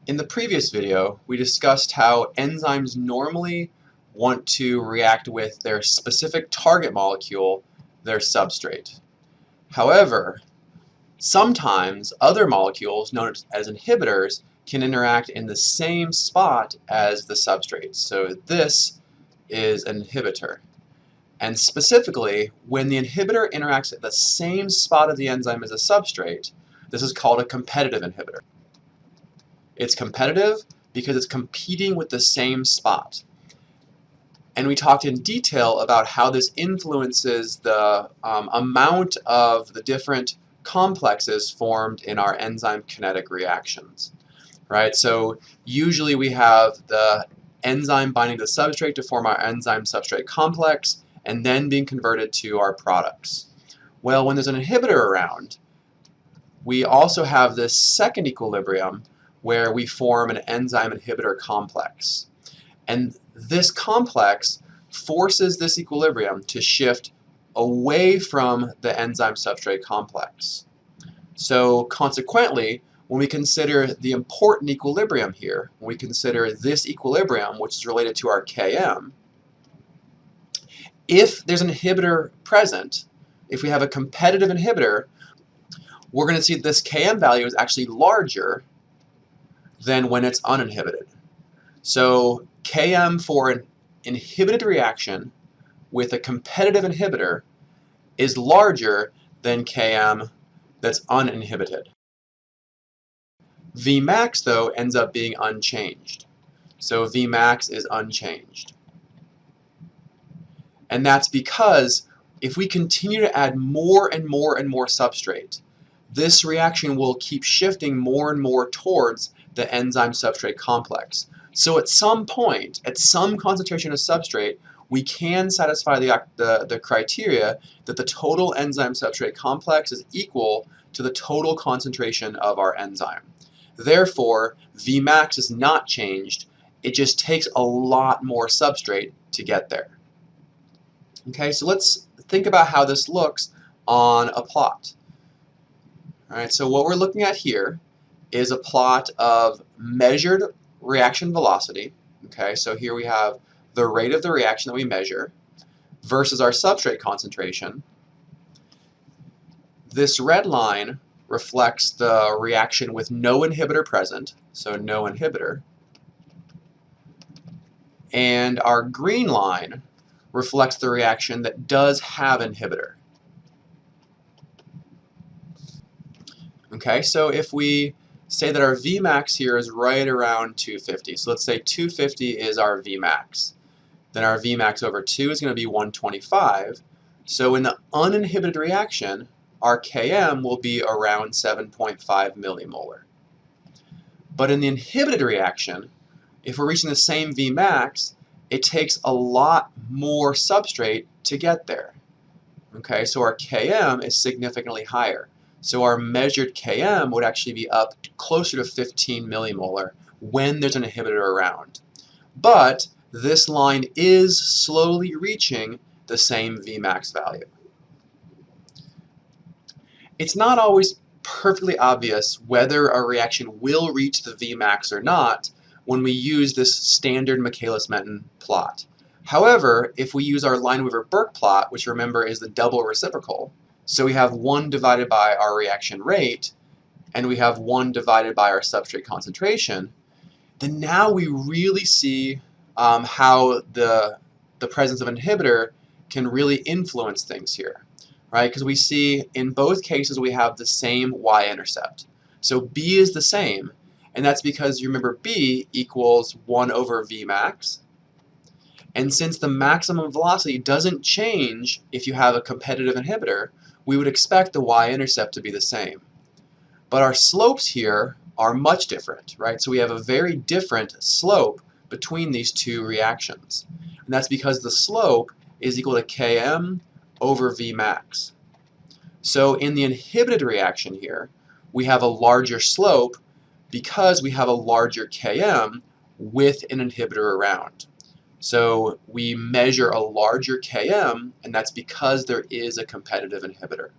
In the previous video, we discussed how enzymes normally want to react with their specific target molecule, their substrate. However, sometimes other molecules, known as inhibitors, can interact in the same spot as the substrate. So this is an inhibitor. And specifically, when the inhibitor interacts at the same spot of the enzyme as a substrate, this is called a competitive inhibitor. It's competitive because it's competing with the same spot. And we talked in detail about how this influences the amount of the different complexes formed in our enzyme kinetic reactions. Right? So usually we have the enzyme binding to the substrate to form our enzyme-substrate complex and then being converted to our products. Well, when there's an inhibitor around, we also have this second equilibrium where we form an enzyme inhibitor complex. And this complex forces this equilibrium to shift away from the enzyme-substrate complex. So consequently, when we consider the important equilibrium here, when we consider this equilibrium, which is related to our Km, if there's an inhibitor present, if we have a competitive inhibitor, we're going to see that this Km value is actually larger than when it's uninhibited. So Km for an inhibited reaction with a competitive inhibitor is larger than Km that's uninhibited. Vmax, though, ends up being unchanged. So Vmax is unchanged. And that's because if we continue to add more and more and more substrate, this reaction will keep shifting more and more towards the enzyme-substrate complex. So at some point, at some concentration of substrate, we can satisfy the criteria that the total enzyme-substrate complex is equal to the total concentration of our enzyme. Therefore, Vmax is not changed. It just takes a lot more substrate to get there. Okay, so let's think about how this looks on a plot. All right, so what we're looking at here is a plot of measured reaction velocity. Okay, so here we have the rate of the reaction that we measure versus our substrate concentration. This red line reflects the reaction with no inhibitor present, so no inhibitor. And our green line reflects the reaction that does have inhibitor. Okay, so if we say that our Vmax here is right around 250, so let's say 250 is our Vmax, then our Vmax over 2 is going to be 125. So in the uninhibited reaction, our Km will be around 7.5 millimolar. But in the inhibited reaction, if we're reaching the same Vmax, it takes a lot more substrate to get there. Okay, so our Km is significantly higher. So our measured Km would actually be up closer to 15 millimolar when there's an inhibitor around. But this line is slowly reaching the same Vmax value. It's not always perfectly obvious whether a reaction will reach the Vmax or not when we use this standard Michalis-Menten plot. However, if we use our Lineweaver-Burk plot, which remember is the double reciprocal, so we have 1 divided by our reaction rate, and we have 1 divided by our substrate concentration, then now we really see how the presence of an inhibitor can really influence things here. Right? Because we see in both cases we have the same y-intercept. So B is the same, and that's because you remember B equals 1 over Vmax. And since the maximum velocity doesn't change if you have a competitive inhibitor, we would expect the y-intercept to be the same. But our slopes here are much different, right? So we have a very different slope between these two reactions. And that's because the slope is equal to Km over Vmax. So in the inhibited reaction here, we have a larger slope because we have a larger Km with an inhibitor around. So we measure a larger Km, and that's because there is a competitive inhibitor.